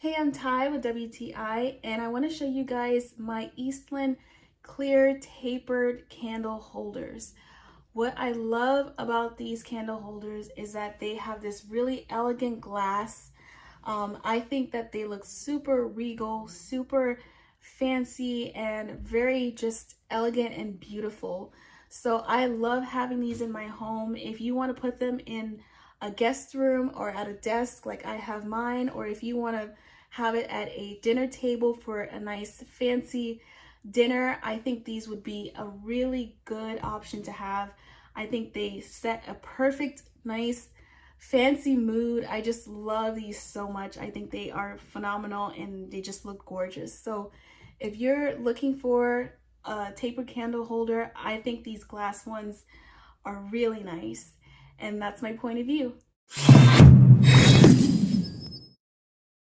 Hey, I'm Ty with WTI, and I want to show you guys my Eastland clear tapered candle holders. What I love about these candle holders is that they have this really elegant glass. I think that they look super regal, super fancy, and very just elegant and beautiful. So I love having these in my home. If you want to put them in a guest room or at a desk like I have mine, or if you want to have it at a dinner table for a nice fancy dinner, I think these would be a really good option to have. I think they set a perfect, nice, fancy mood. I just love these so much. I think they are phenomenal and they just look gorgeous. So if you're looking for a tapered candle holder, I think these glass ones are really nice. And that's my point of view.